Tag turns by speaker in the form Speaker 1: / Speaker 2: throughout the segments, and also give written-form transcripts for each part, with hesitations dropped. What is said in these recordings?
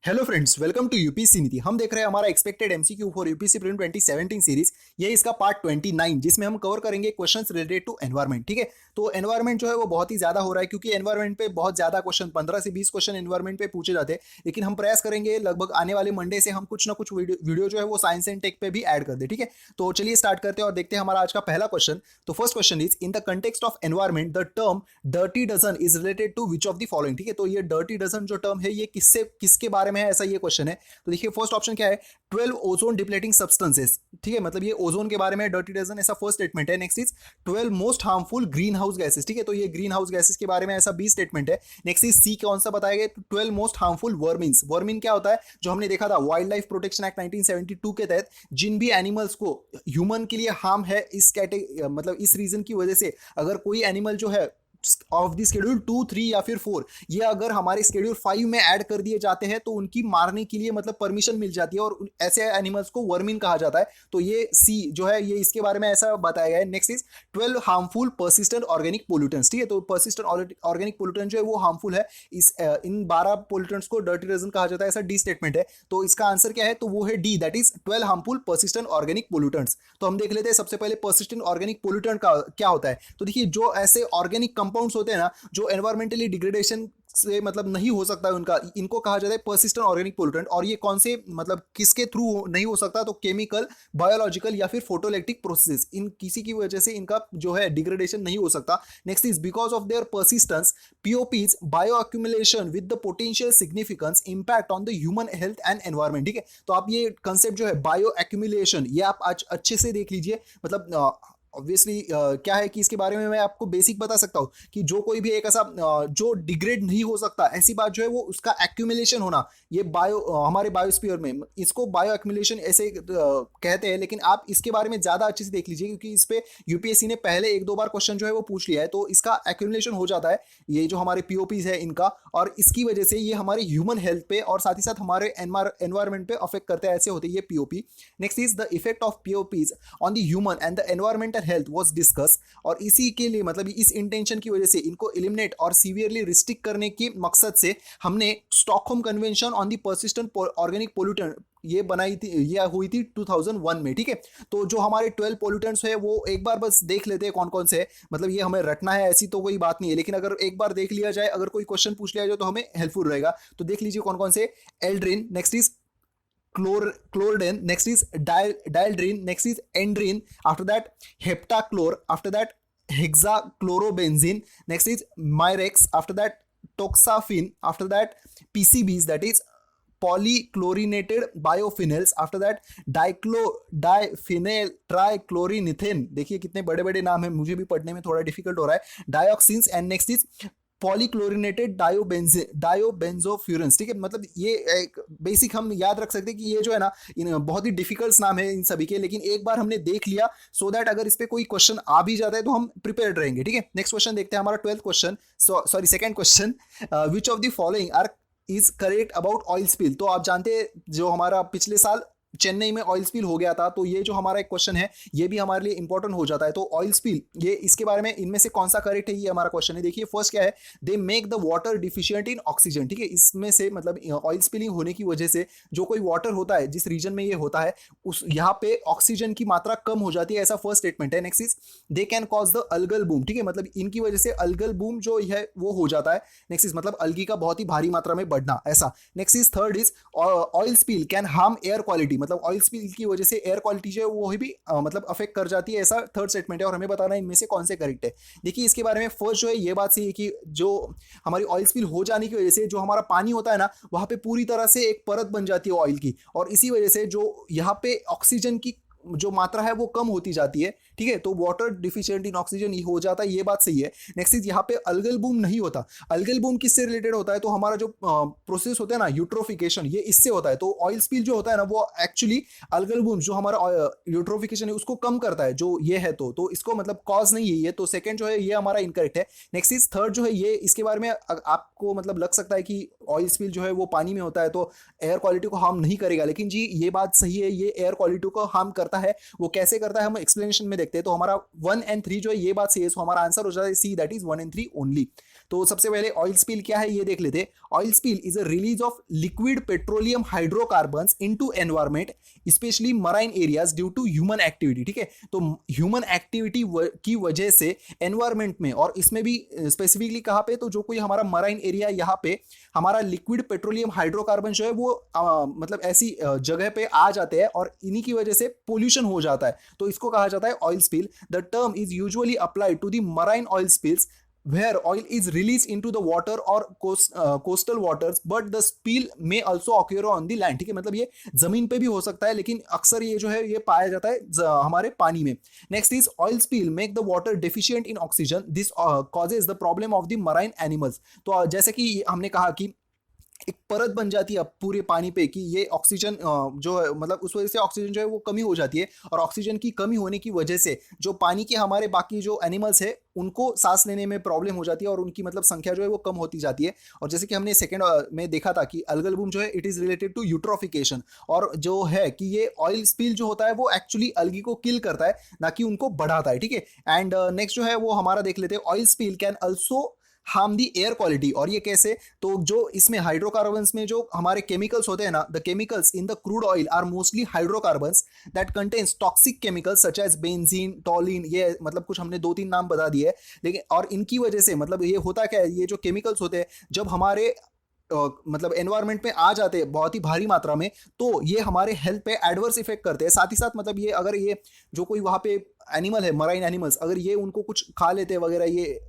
Speaker 1: Hello friends, welcome to UPSC Niti. हम देख रहे हैं हमारा expected MCQ for UPSC prelim 2017 series. ये इसका पार्ट 29 जिसमें हम कवर करेंगे क्वेश्चंस रिलेटेड टू एनवायरनमेंट। ठीक है, तो एनवायरनमेंट जो है वो बहुत ही ज्यादा हो रहा है क्योंकि एनवायरनमेंट पे बहुत ज्यादा क्वेश्चन 15 से 20 क्वेश्चन एनवायरनमेंट पे पूछे जाते हैं। लेकिन हम प्रयास करेंगे लगभग आने वाले मंडे से हम कुछ ना कुछ वीडियो जो है वो साइंस एंड टेक पे भी ऐड कर दे। ठीक है, तो चलिए स्टार्ट करते हैं और देखते हैं हमारा आज का पहला क्वेश्चन। तो first question is in the context of environment the term dirty dozen is related to which of the following. ठीक है, तो ये डर्टी डजन जो टर्म है ये किसके बारे में है, ऐसा ये क्वेश्चन है। तो देखिए फर्स्ट ऑप्शन क्या है, 12 ओजोन डिप्लेटिंग सब्सटेंसेस। ठीक है, मतलब ये ओजोन के बारे में डर्टी डजन ऐसा फर्स्ट स्टेटमेंट है। Next is 12 most harmful green house gases. ठीक है, तो ये ग्रीन हाउस गैसेस के बारे में ऐसा बी स्टेटमेंट है। नेक्स्ट इज सी कौन सा बताया गया, 12 मोस्ट हार्मफुल वर्मिन्स। वर्मिन क्या होता है, जो हमने देखा था वाइल्ड लाइफ प्रोटेक्शन एक्ट 1972 के तहत जिन भी एनिमल्स को ह्यूमन के लिए हार्म है इस मतलब इस रीजन की वजह से अगर कोई एनिमल जो है ऑफ द शेड्यूल 2, 3 या फिर 4 ये अगर हमारे शेड्यूल 5 में ऐड कर दिए जाते हैं तो उनकी मारने के लिए मतलब परमिशन मिल जाती है और ऐसे एनिमल्स को वर्मिन कहा जाता है। तो ये सी जो है ये इसके बारे में ऐसा बताया गया है। Next is 12 harmful persistent organic pollutants. ठीक है, तो पर्सिस्टेंट ऑर्गेनिक पोल्यूटेंट जो है वो हार्मफुल है। इन 12 पोल्यूटेंट्स को डर्टी डजन कहा जाता है, ऐसा डी स्टेटमेंट है। तो इसका आंसर क्या है, तो वो है D, that is 12 harmful persistent organic pollutants. तो हम देख लेते हैं सबसे पहले पर्सिस्टेंट ऑर्गेनिक पोल्यूटेंट का क्या होता है। तो देखिए जो ऐसे ऑर्गेनिक कंपाउंड्स होते हैं ना जो एनवायरमेंटली डिग्रेडेशन से मतलब नहीं हो सकता है उनका, इनको कहा जाता है पर्सिस्टेंट ऑर्गेनिक पोल्यूटेंट। और ये कौन से मतलब किसके थ्रू नहीं हो सकता, तो केमिकल, बायोलॉजिकल या फिर फोटोइलेक्ट्रिक प्रोसेस, इन किसी की वजह से इनका जो है डिग्रेडेशन नहीं हो सकता। Next is because of their persistence POPs bioaccumulation with the potential significance impact on the human health and environment. ठीक है, तो आप ये कंसेप्ट जो है बायो एक्यूमुलेशन ये आप आज अच्छे से देख लीजिए। मतलब ऑब्वियसली क्या है कि इसके बारे में मैं आपको बेसिक बता सकता हूँ कि जो कोई भी एक ऐसा जो डिग्रेड नहीं हो सकता ऐसी बात जो है वो उसका एक्यूमुलेशन होना, ये हमारे बायोस्फीयर में इसको बायो एक्यूमुलेशन ऐसे कहते हैं। लेकिन आप इसके बारे में ज़्यादा अच्छे से देख लीजिए क्योंकि इस पे यूपीएससी ने पहले 1-2 बार क्वेश्चन जो है वो पूछ लिया है। तो इसका एक्यूमुलेशन हो जाता है ये जो हमारे पीओपीज है इनका, और इसकी वजह से ये हमारे ह्यूमन हेल्थ पे और साथ ही साथ हमारे एनवायरमेंट पे अफेक्ट करते हैं, ऐसे होते हैं ये POP. Next is the effect of POPs on the human and the environmental health was discuss. और इसी के लिए मतलब इस इंटेंशन की वजह से इनको एलिमिनेट और सीवियरली रिस्ट्रिक्ट करने के मकसद से हमने Stockholm convention on the persistent organic pollutant ये बनाई थी, ये हुई थी 2001 में। ठीक है, तो जो हमारे 12 पोल्यूटेंट्स है वो एक बार बस देख लेते हैं कौन कौन से है, मतलब ये हमें रटना है ऐसी तो कोई बात नहीं है, लेकिन अगर एक बार देख लिया जाए, अगर कोई क्वेश्चन पूछ लिया जाए तो हमें हेल्पफुल रहेगा। तो देख लीजिए कौन कौन से, Aldrin, next is chlordane, next is dieldrin, next is endrin, after that heptachlor, after that hexachlorobenzene, next is myrex, after that toxaphene, after that PCBs, that is polychlorinated biophenils, after that diphenyl trichloroethane। देखिए कितने बड़े बड़े नाम है, मुझे भी पढ़ने में थोड़ा डिफिकल्ट हो रहा है। डायोक्सिन्स एंड नेक्स्ट इज पॉलीक्लोरिनेटेड डायोबेंजोफ्यूरेंस। ठीक है, मतलब ये एक बेसिक हम याद रख सकते हैं कि ये जो है ना इन बहुत ही डिफिकल्ट नाम है इन सभी के, लेकिन एक बार हमने देख लिया सो दैट अगर इस पे कोई क्वेश्चन आ भी जाता है तो हम प्रिपेयर्ड रहेंगे। ठीक है, नेक्स्ट क्वेश्चन देखते हैं हमारा 12th question, sorry second question, which of the following are is correct about oil spill. तो आप जानते हैं जो हमारा पिछले साल चेन्नई में ऑयल स्पिल हो गया था, तो ये जो हमारा एक क्वेश्चन है ये भी हमारे लिए इंपॉर्टेंट हो जाता है। तो ऑयल स्पिल ये इसके बारे में इनमें से कौन सा करेक्ट है, ये हमारा क्वेश्चन है। देखिए फर्स्ट क्या है, they make the water deficient in oxygen. ठीक है, इसमें से मतलब ऑयल स्पिलिंग होने की वजह से जो कोई वाटर होता है जिस रीजन में ये होता है उस यहाँ पे ऑक्सीजन की मात्रा कम हो जाती है, ऐसा फर्स्ट स्टेटमेंट है। Next is they can cause the algal boom. ठीक है, मतलब इनकी वजह से अल्गल बूम जो है वो हो जाता है। नेक्स्ट इज मतलब अल्गी का बहुत ही भारी मात्रा में बढ़ना, ऐसा। Next is third is oil spill can harm air quality, मतलब ऑयल स्पिल की वजह से एयर क्वालिटी जो है वो भी मतलब अफेक्ट कर जाती है, ऐसा थर्ड स्टेटमेंट है। और हमें बताना है इनमें से कौन से करेक्ट है। देखिए इसके बारे में फर्स्ट जो है ये बात सही है कि जो हमारी ऑयल स्पिल हो जाने की वजह से जो हमारा पानी होता है ना वहां पे पूरी तरह से एक परत बन जाती है ऑयल की, और इसी वजह से जो यहाँ पे ऑक्सीजन की जो मात्रा है वो कम होती जाती है। ठीक है, तो वाटर डिफिशिएंट इन ऑक्सीजन ये हो जाता है, ये बात सही है। नेक्स्ट इज यहाँ पे अल्गल बूम नहीं होता। अल्गल बूम किससे रिलेटेड होता है, तो हमारा जो प्रोसेस होता है ना यूट्रोफिकेशन, ये इससे होता है। तो ऑयल स्पिल जो होता है ना वो एक्चुअली अल्गल बूम जो हमारा यूट्रोफिकेशन है उसको कम करता है, जो ये है तो इसको मतलब कॉज नहीं है ये, तो सेकंड जो है ये हमारा इनकरेक्ट है। नेक्स्ट इज थर्ड जो है ये इसके बारे में आपको मतलब लग सकता है कि ऑयल स्पिल जो है वो पानी में होता है तो एयर क्वालिटी को हार्म नहीं करेगा, लेकिन जी ये बात सही है, ये एयर क्वालिटी को हार्म करता करता है, वो कैसे करता है हम एक्सप्लेनेशन में देखते हैं। तो हमारा 1 और 3 जो है ये बात सही है, सो हमारा आंसर हो जाता है सी, दैट इज 1 और 3 ओनली। तो सबसे पहले ऑयल स्पिल क्या है ये देख लेते। Oil spill is a release of liquid petroleum hydrocarbons into environment specially marine areas due to human activity. ठीक है, तो ह्यूमन एक्टिविटी की वजह से एनवायरमेंट में, और इसमें भी स्पेसिफिकली कहाँ पे, तो जो कोई हमारा मराइन एरिया यहाँ पे हमारा लिक्विड पेट्रोलियम हाइड्रोकार्बन जो है वो मतलब ऐसी जगह पे आ जाते हैं और इन्हीं की वजह से पोल्यूशन हो जाता है, तो इसको कहा जाता है oil spill. The term is usually applied to the marine oil spills where oil is released into the water or coastal waters but the spill may also occur on the land। ठीक है, मतलब ये जमीन पे भी हो सकता है, लेकिन अक्सर ये जो है ये पाया जाता है हमारे पानी में। Next is oil spill make the water deficient in oxygen, this causes the problem of the marine animals. तो जैसे कि हमने कहा कि एक परत बन जाती है पूरे पानी पे कि ये ऑक्सीजन जो है मतलब उस वजह से ऑक्सीजन जो है वो कमी हो जाती है, और ऑक्सीजन की कमी होने की वजह से जो पानी के हमारे बाकी जो एनिमल्स है उनको सांस लेने में प्रॉब्लम हो जाती है और उनकी मतलब संख्या जो है वो कम होती जाती है। और जैसे कि हमने सेकंड में देखा था कि अलगल बूम जो है it is related to eutrophication, और जो है कि ये ऑयल स्पिल जो होता है वो एक्चुअली अलगी को किल करता है, ना कि उनको बढ़ाता है। ठीक है, एंड नेक्स्ट जो है वो हमारा देख लेते हैं, oil spill can also harm the air quality. और ये कैसे, तो जो इसमें हाइड्रोकार्बन्स में जो हमारे केमिकल्स होते हैं ना, the chemicals in the crude oil are mostly hydrocarbons that contains toxic chemicals such as benzene, toluene, ये मतलब कुछ हमने 2-3 नाम बता दिए, लेकिन और इनकी वजह से मतलब ये होता क्या है, ये जो केमिकल्स होते हैं जब हमारे मतलब एनवायरनमेंट में आ जाते हैं बहुत ही भारी मात्रा में, तो ये हमारे हेल्थ पे एडवर्स इफेक्ट करते हैं। साथ ही साथ मतलब ये अगर ये जो कोई वहाँ पे एनिमल है, मराइन एनिमल्स, अगर ये उनको कुछ खा लेते हैं वगैरह, ये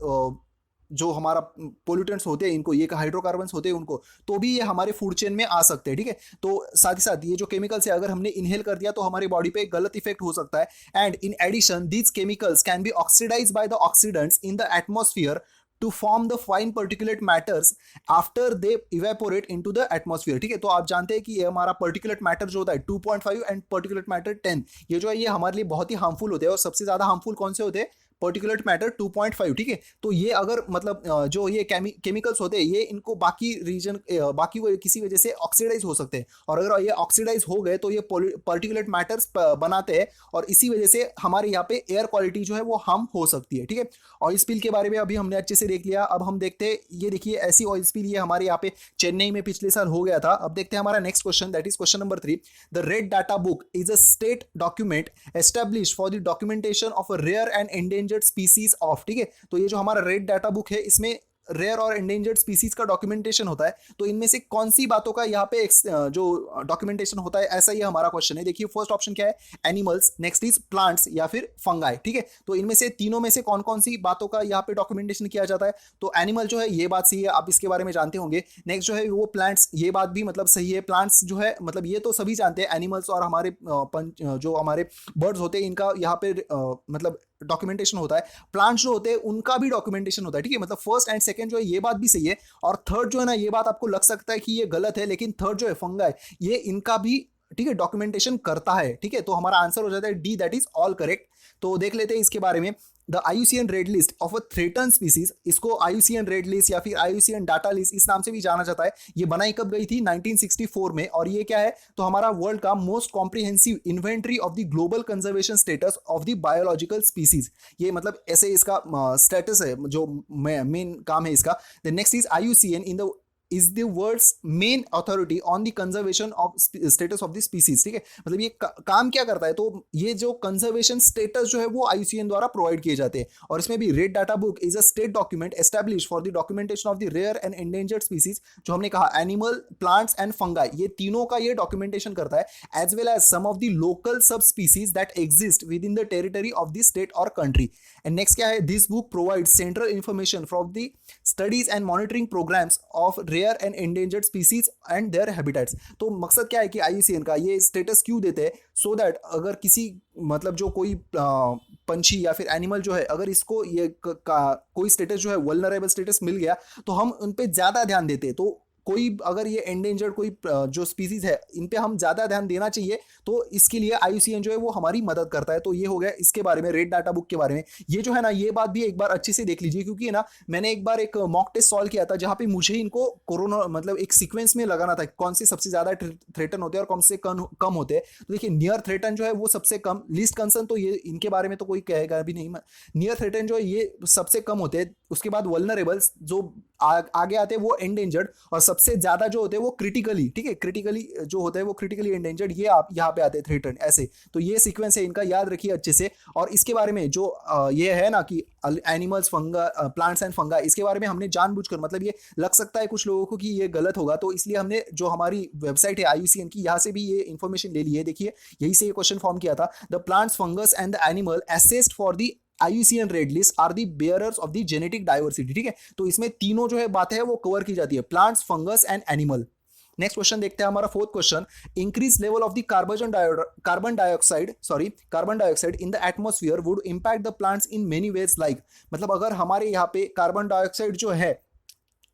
Speaker 1: जो हमारा पोल्यूटेंट्स होते हैं इनको, ये हाइड्रोकार्बन्स होते हैं उनको, तो भी ये हमारे फूड चेन में आ सकते हैं। ठीक है, तो साथ ही साथ ये जो केमिकल्स है अगर हमने इनहेल कर दिया तो हमारी बॉडी पे गलत इफेक्ट हो सकता है। And in addition these chemicals can be oxidize by the oxidants in the atmosphere to form the fine particulate matters after they evaporate into the atmosphere. ठीक है, तो आप जानते हैं कि ये हमारा पर्टिकुलेट मैटर जो होता है 2.5 एंड पर्टिकुलेट मैटर 10, ये जो है ये हमारे लिए बहुत ही हार्मफुल होते हैं, और सबसे ज्यादा हार्मफुल कौन से होते हैं, पर्टिकुलेट मैटर 2.5। ठीक है, तो ये अगर मतलब जो ये केमिकल्स होते हैं ये इनको बाकी रीजन बाकी किसी वजह से ऑक्सीडाइज हो सकते हैं, और अगर ये ऑक्सीडाइज हो गए तो ये पर्टिकुलेट मैटर्स बनाते हैं, और इसी वजह से हमारे यहाँ पे एयर क्वालिटी जो है वो हार्म हो सकती है। ठीक है, ऑयल स्पिल के बारे में अभी हमने अच्छे से देख लिया। अब हम देखते हैं, ये देखिए ऐसी ऑयल स्पिल ये हमारे यहाँ पे चेन्नई में पिछले साल हो गया था। अब देखते हैं हमारा next question, that is question number 3। The red data book is a state document established for the documentation of a rare and endangered species of. ठीक है, तो ये जो हमारा रेड डाटा बुक है इसमें रेयर और एंडेंजर्ड स्पीसीज का डॉक्यूमेंटेशन होता है, तो इनमें से कौन सी बातों का यहाँ पे जो डॉक्यूमेंटेशन होता है, ऐसा ही हमारा क्वेश्चन है। देखिए फर्स्ट ऑप्शन क्या है, एनिमल्स, नेक्स्ट इज प्लांट्स, या फिर फंगाई। ठीक है, तो इनमें से तीनों में से कौन कौन सी बातों का यहाँ पे डॉक्यूमेंटेशन किया जाता है, तो एनिमल जो है ये बात सही है, आप इसके बारे में जानते होंगे। नेक्स्ट जो है वो प्लांट्स, ये बात भी मतलब सही है, प्लांट्स जो है मतलब ये तो सभी जानते हैं, एनिमल्स और हमारे जो हमारे बर्ड्स होते हैं इनका यहाँ पे मतलब डॉक्यूमेंटेशन होता है। प्लांट्स जो होते हैं उनका भी डॉक्यूमेंटेशन होता है। ठीक है, मतलब फर्स्ट एंड सेकंड जो है ये बात भी सही है, और थर्ड जो है ना ये बात आपको लग सकता है कि ये गलत है, लेकिन थर्ड जो है फंगाई, ये इनका भी ठीक है डॉक्यूमेंटेशन करता है। ठीक है, तो हमारा आंसर हो जाता है D, that is all correct. तो देख लेते हैं इसके बारे में, the IUCN red list of a threaten species, इसको IUCN रेड लिस्ट या फिर IUCN डाटा लिस्ट इस नाम से भी जाना जाता है। ये बनाई कब गई थी, 1964 में, और ये क्या है, तो हमारा वर्ल्ड का most comprehensive inventory of the global conservation status of the biological species, ये मतलब ऐसे इसका स्टेटस है जो मेन काम है इसका। The next is IUCN in the is the world's main authority on the conservation of status of the species। ठीक है, मतलब ये काम क्या करता है, तो ये जो कंजर्वेशन स्टेटस जो है वो IUCN द्वारा प्रोवाइड किए जाते हैं, और इसमें भी red data book is a state document establish for the documentation of the rare and endangered species, जो हमने कहा एनिमल, प्लांट्स एंड फंगाई, ये तीनों का ये डॉक्यूमेंटेशन करता है, as well as some of the local subspecies that exist within the territory of the state और कंट्री। एंड नेक्स्ट क्या है, this book provide central information from the studies and monitoring programmes of rare and endangered species and their habitats. तो मकसद क्या है कि IUCN का ये स्टेटस क्यों देते हैं, सो दैट अगर किसी मतलब जो कोई पंछी या फिर एनिमल जो है अगर इसको ये कोई स्टेटस जो है वल्नरेबल स्टेटस मिल गया तो हम उन पे ज्यादा ध्यान देते हैं। तो कोई अगर ये एंडेंजर्ड कोई जो स्पीसीज है इन पे हम ज्यादा ध्यान देना चाहिए, तो इसके लिए IUCN जो है वो हमारी मदद करता है। तो ये हो गया इसके बारे में, रेड डाटा बुक के बारे में। ये जो है ना, ये बात भी एक बार अच्छे से देख लीजिए, क्योंकि ना मैंने एक बार एक मॉक टेस्ट सॉल्व किया था जहां पे मुझे इनको कोरोना मतलब एक सीक्वेंस में लगाना था कौन से सबसे ज्यादा थ्रेटन होते हैं और कौन से कम होते हैं। तो देखिए नियर थ्रेटन जो है वो सबसे कम, लीस्ट कंसर्न तो ये इनके बारे में तो कोई कहेगा भी नहीं। नियर थ्रेटन जो है ये सबसे कम होते हैं, उसके बाद वल्नरेबल्स जो आगे आते हैं वो एंडेंजर्ड, और सबसे ज्यादा जो होते हैं वो क्रिटिकली, ठीक है, क्रिटिकली जो होते हैं वो क्रिटिकली एंडेंजर्ड, ये आप यहाँ पे आते हैं थ्रेटन ऐसे। तो ये सीक्वेंस है इनका, याद रखिए अच्छे से। और इसके बारे में जो ये है ना कि एनिमल्स, फंगा, प्लांट्स एंड फंगा, इसके बारे में हमने जानबूझकर, मतलब ये लग सकता है कुछ लोगों को कि ये गलत होगा, तो इसलिए हमने जो हमारी वेबसाइट है IUCN की, यहाँ से भी ये इन्फॉर्मेशन ले ली है। देखिए यही से ये क्वेश्चन फॉर्म किया था, the plants, fungus and the animal assessed for the IUCN red list are the bearers of the genetic diversity. ठीक है, तो इसमें तीनों जो है बातें हैं वो कवर की जाती है, plants, fungus and animal. Next question देखते हैं, हमारा fourth question, increase level of the carbon dioxide in the atmosphere would impact the plants in many ways like. मतलब अगर हमारे यहाँ पे कार्बन डाइऑक्साइड जो है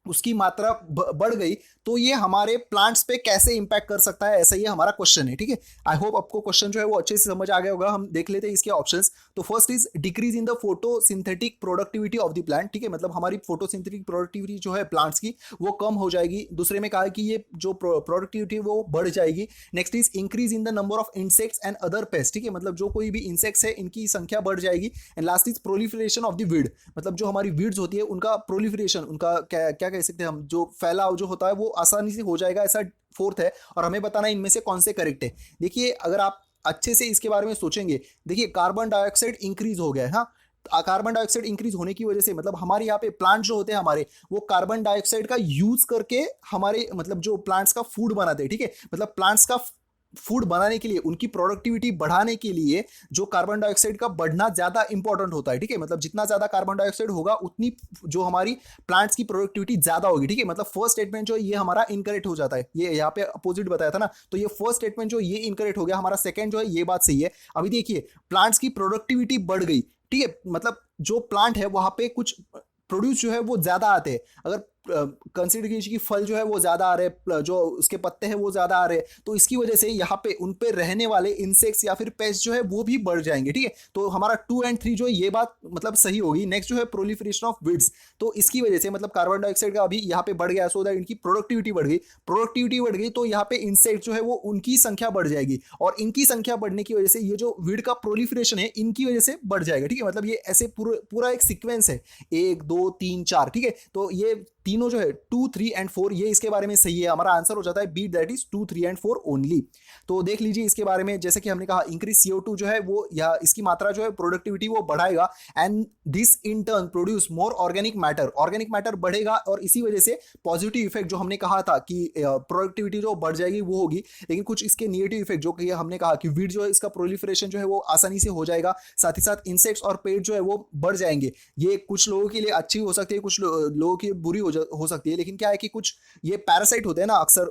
Speaker 1: उसकी मात्रा बढ़ गई तो ये हमारे प्लांट्स पे कैसे इंपैक्ट कर सकता है, ऐसा ये हमारा क्वेश्चन है। ठीक है, आई होप आपको क्वेश्चन जो है वो अच्छे से समझ आ गया होगा। हम देख लेते हैं इसके ऑप्शंस। तो first is decrease in the photosynthetic productivity of the plant. ठीक है, मतलब हमारी फोटोसिंथेटिक प्रोडक्टिविटी जो है प्लांट्स की वो कम हो जाएगी। दूसरे में कहा है कि ये जो प्रोडक्टिविटी वो बढ़ जाएगी। Next is increase in the number of insects and other paste. ठीक है, मतलब जो कोई भी इंसेक्ट्स है इनकी संख्या बढ़ जाएगी। And last is proliferation of the weed, मतलब जो हमारी वीड्स होती है उनका प्रोलिफरेशन, उनका क्या कह सकते हैं हम, जो फैलाव जो होता है वो आसानी से हो जाएगा, ऐसा फोर्थ है। और हमें बताना इनमें से कौन से करेक्ट है। देखिए अगर आप अच्छे से इसके बारे में सोचेंगे, देखिए कार्बन डाइऑक्साइड इंक्रीज हो गया है। हाँ, कार्बन डाइऑक्साइड इंक्रीज होने की वजह से मतलब हमारे यहाँ पे प्लांट जो होते हैं हमारे, वो कार्बन डाइऑक्साइड का यूज करके हमारे मतलब जो प्लांट्स का फूड बनाते हैं। ठीक है, मतलब प्लांट्स का फूड बनाने के लिए, उनकी प्रोडक्टिविटी बढ़ाने के लिए जो कार्बन डाइऑक्साइड का बढ़ना ज्यादा इंपॉर्टेंट होता है। ठीक है, मतलब जितना ज्यादा कार्बन डाइऑक्साइड होगा उतनी जो हमारी प्लांट्स की प्रोडक्टिविटी ज्यादा होगी। ठीक है, मतलब फर्स्ट स्टेटमेंट जो ये हमारा इनकरेक्ट हो जाता है, ये यहाँ पे अपोजिट बताया था ना, तो ये फर्स्ट स्टेटमेंट जो ये इनकरेक्ट हो गया। हमारा सेकंड जो है ये बात सही है। अभी देखिए प्लांट्स की प्रोडक्टिविटी बढ़ गई। ठीक है, मतलब जो प्लांट है वहां पे कुछ प्रोड्यूस जो है वो ज्यादा आते हैं। अगर कंसीडर कीजिए कि फल जो है वो ज्यादा आ रहे हैं, जो उसके पत्ते हैं वो ज्यादा आ रहे हैं, तो इसकी वजह से यहाँ पे उन पे रहने वाले इंसेक्ट्स या फिर पेस्ट जो है वो भी बढ़ जाएंगे। ठीक है, तो हमारा 2 और 3 जो है ये बात मतलब सही होगी। नेक्स्ट जो है प्रोलिफरेशन ऑफ वीड्स, तो इसकी वजह से मतलब कार्बन डाइऑक्साइड का अभी यहाँ पे बढ़ गया, सो दैट इनकी प्रोडक्टिविटी बढ़ गई, तो यहाँ पे इंसेक्ट जो है वो उनकी संख्या बढ़ जाएगी, और इनकी संख्या बढ़ने की वजह से ये जो वीड का प्रोलिफरेशन है इनकी वजह से बढ़ जाएगा। ठीक है, मतलब ये ऐसे पूरा एक सीक्वेंस है, 1 2 3 4। ठीक है, तो ये तीनों जो है 2 3 एंड 4 ये इसके बारे में सही है। हमारा आंसर हो जाता है B, that is 2 3 and 4 only. तो देख लीजिए इसके बारे में, जैसे कि हमने कहा इंक्रीज CO2 जो है वो, या इसकी मात्रा जो है प्रोडक्टिविटी वो बढ़ाएगा, and this in turn produce more organic matter बढ़ेगा, और इसी वजह से पॉजिटिव इफेक्ट जो हमने कहा था कि प्रोडक्टिविटी जो बढ़ जाएगी वो होगी। लेकिन कुछ इसके नेगेटिव इफेक्ट जो कि हमने कहा कि वीड जो है इसका प्रोलिफरेशन जो है वो आसानी से हो जाएगा, साथ ही साथ इंसेक्ट्स और पेड़ जो है वो बढ़ जाएंगे। ये कुछ लोगों के लिए अच्छी हो सकती है, कुछ लोगों की बुरी हो सकती है। लेकिन क्या है कि कुछ ये पैरासाइट होते हैं ना अक्सर,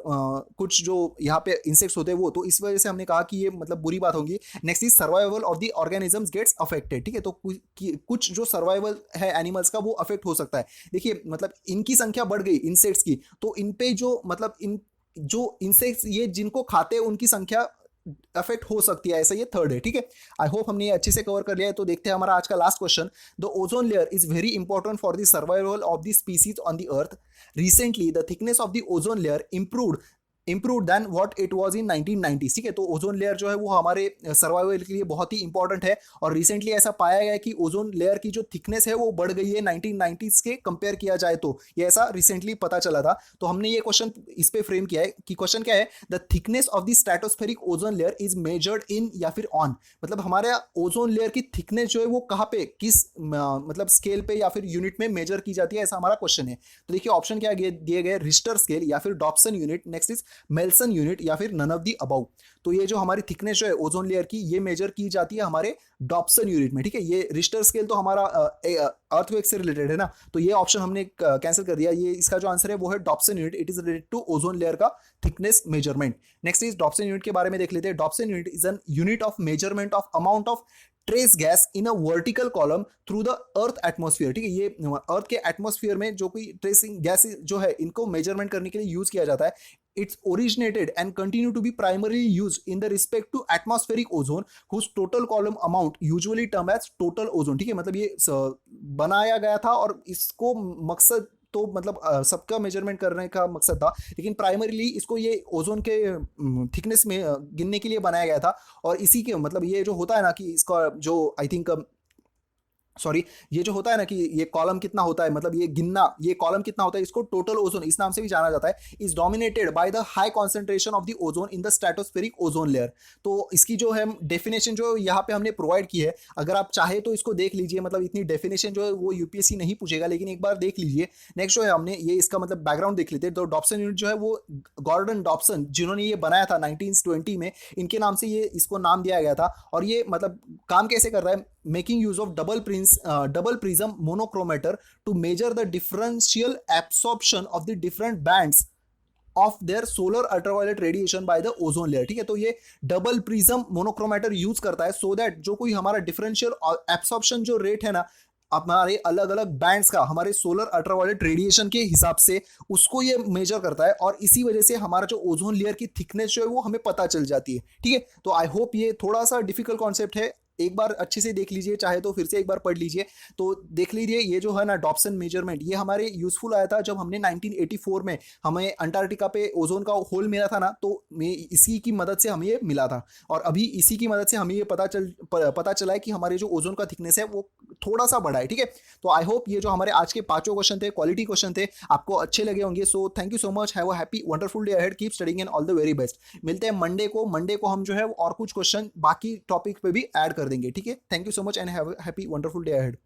Speaker 1: कुछ जो यहाँ पे इंसेक्ट्स होते हैं वो, तो इस वजह से हमने कहा कि ये मतलब बुरी बात होगी। Next is survival of the organisms gets affected. ठीक है, तो कुछ जो सर्वाइवल है एनिमल्स का वो अफेक्ट हो सकता है। देखिए मतलब इनकी संख्या बढ़ गई इंसेक्ट्स की, तो इन पे जो मतलब इन जो इंसेक्ट्स ये जिनको खाते हैं उनकी संख्या अफेक्ट हो सकती है, ऐसा ये थर्ड है। ठीक है, आई होप हमने ये अच्छे से कवर कर लिया है। तो देखते हैं हमारा आज का last question, the ozone layer is very important for the survival of the species on the earth. Recently the thickness of the ozone layer improved than what it was in 1990s। ठीक है, तो ozone layer जो है वो हमारे survival के लिए बहुत ही इंपॉर्टेंट है, और रिसेंटली ऐसा पाया गया है कि ओजोन लेयर की जो थिकनेस है वो बढ़ गई है 1990s के कंपेयर किया जाए तो, ये ऐसा रिसेंटली पता चला था। तो हमने ये क्वेश्चन इस पे फ्रेम किया है कि क्वेश्चन क्या है, the thickness of the stratospheric ozone layer is measured in या फिर ऑन, मतलब हमारे ओजोन लेयर की थिकनेस जो है वो कहाँ पे, किस मतलब स्केल पे या फिर यूनिट में मेजर की जाती है, ऐसा हमारा क्वेश्चन है। तो देखिए ऑप्शन क्या दिए गए, रिश्टर स्केल या फिर डॉप्सन यूनिट, नेक्स्ट इज मेल्सन यूनिट या फिर नन ऑफ दी अबव। तो ये जो हमारी थिकनेस जो है ओजोन लेयर की ये मेजर की जाती है हमारे डॉप्सन यूनिट में। ठीक है, ये रिश्टर स्केल तो हमारा अर्थक्वेक से रिलेटेड है ना, तो ये ऑप्शन हमने कैंसिल कर दिया। ये इसका जो आंसर है वो है Dobson unit, it is related to ozone layer का thickness measurement. Next is Dobson unit के बारे में देख लेते हैं। Dobson unit is an unit of measurement of amount of trace gas in a vertical column through the earth atmosphere. ठीक है, ये अर्थ के एटमॉस्फेयर में जो कोई ट्रेसिंग गैस जो है इनको मेजरमेंट करने के लिए यूज किया जाता है। It's originated and continue to be primarily used in the respect to atmospheric ozone whose total column amount usually termed as total ozone। ठीक है, मतलब ये बनाया गया था और इसको मकसद तो मतलब सबका मेजरमेंट करने का मकसद था, लेकिन प्राइमरीली इसको ये ओजोन के थिकनेस में गिनने के लिए बनाया गया था। और इसी के मतलब ये जो होता है ना कि इसका जो आई थिंक सॉरी, ये जो होता है ना कि ये कॉलम कितना होता है, मतलब ये गिनना ये कॉलम कितना होता है, इसको टोटल ओजोन इस नाम से भी जाना जाता है। Is dominated by the high concentration of the ozone in the stratospheric ozone layer. तो इसकी जो है डेफिनेशन जो यहाँ पे हमने प्रोवाइड की है, अगर आप चाहे तो इसको देख लीजिए। मतलब इतनी डेफिनेशन जो है वो यूपीएससी नहीं पूछेगा, लेकिन एक बार देख लीजिए। नेक्स्ट जो है हमने ये इसका मतलब बैकग्राउंड देख लेते हैं। तो डॉप्सन यूनिट जो है वो गॉर्डन डॉप्सन जिन्होंने ये बनाया था 1920 में, इनके नाम से ये इसको नाम दिया गया था। और ये मतलब काम कैसे कर रहा है, making use of double prism monochromator to measure the differential absorption of the different bands of their solar ultraviolet radiation by the ozone layer। ठीक है, तो ये डबल प्रिज्म मोनोक्रोमेटर यूज करता है सो दैट जो कोई हमारा डिफरेंशियल एब्सॉर्प्शन जो रेट है ना हमारे अलग अलग बैंड्स का हमारे सोलर अल्ट्रावायलेट रेडिएशन के हिसाब से उसको ये मेजर करता है। और इसी वजह से हमारा जो ओजोन लेयर की थिकनेस जो है वो हमें पता चल जाती है। ठीक है, तो आई होप ये थोड़ा सा डिफिकल्ट कॉन्सेप्ट है, एक बार अच्छे से देख लीजिए, चाहे तो फिर से एक बार पढ़ लीजिए। तो देख लीजिए ये जो है ना डॉप्सन मेजरमेंट, ये हमारे यूजफुल आया था जब हमने 1984 में हमें अंटार्कटिका पे ओजोन का होल मिला था ना, तो इसी की मदद से हमें ये मिला था। और अभी इसी की मदद से हमें ये पता चला है कि हमारे जो ओजोन का थिकनेस है वो थोड़ा सा बढ़ा है। ठीक है, तो आई होप ये जो हमारे आज के पांचों क्वेश्चन थे, क्वालिटी क्वेश्चन थे, आपको अच्छे लगे होंगे। So thank you so much, have a happy wonderful day ahead, keep studying and all the very best. मिलते हैं मंडे को हम जो है और कुछ क्वेश्चन बाकी टॉपिक पे भी ऐड कर देंगे। ठीक है, thank you so much and have a happy wonderful day ahead.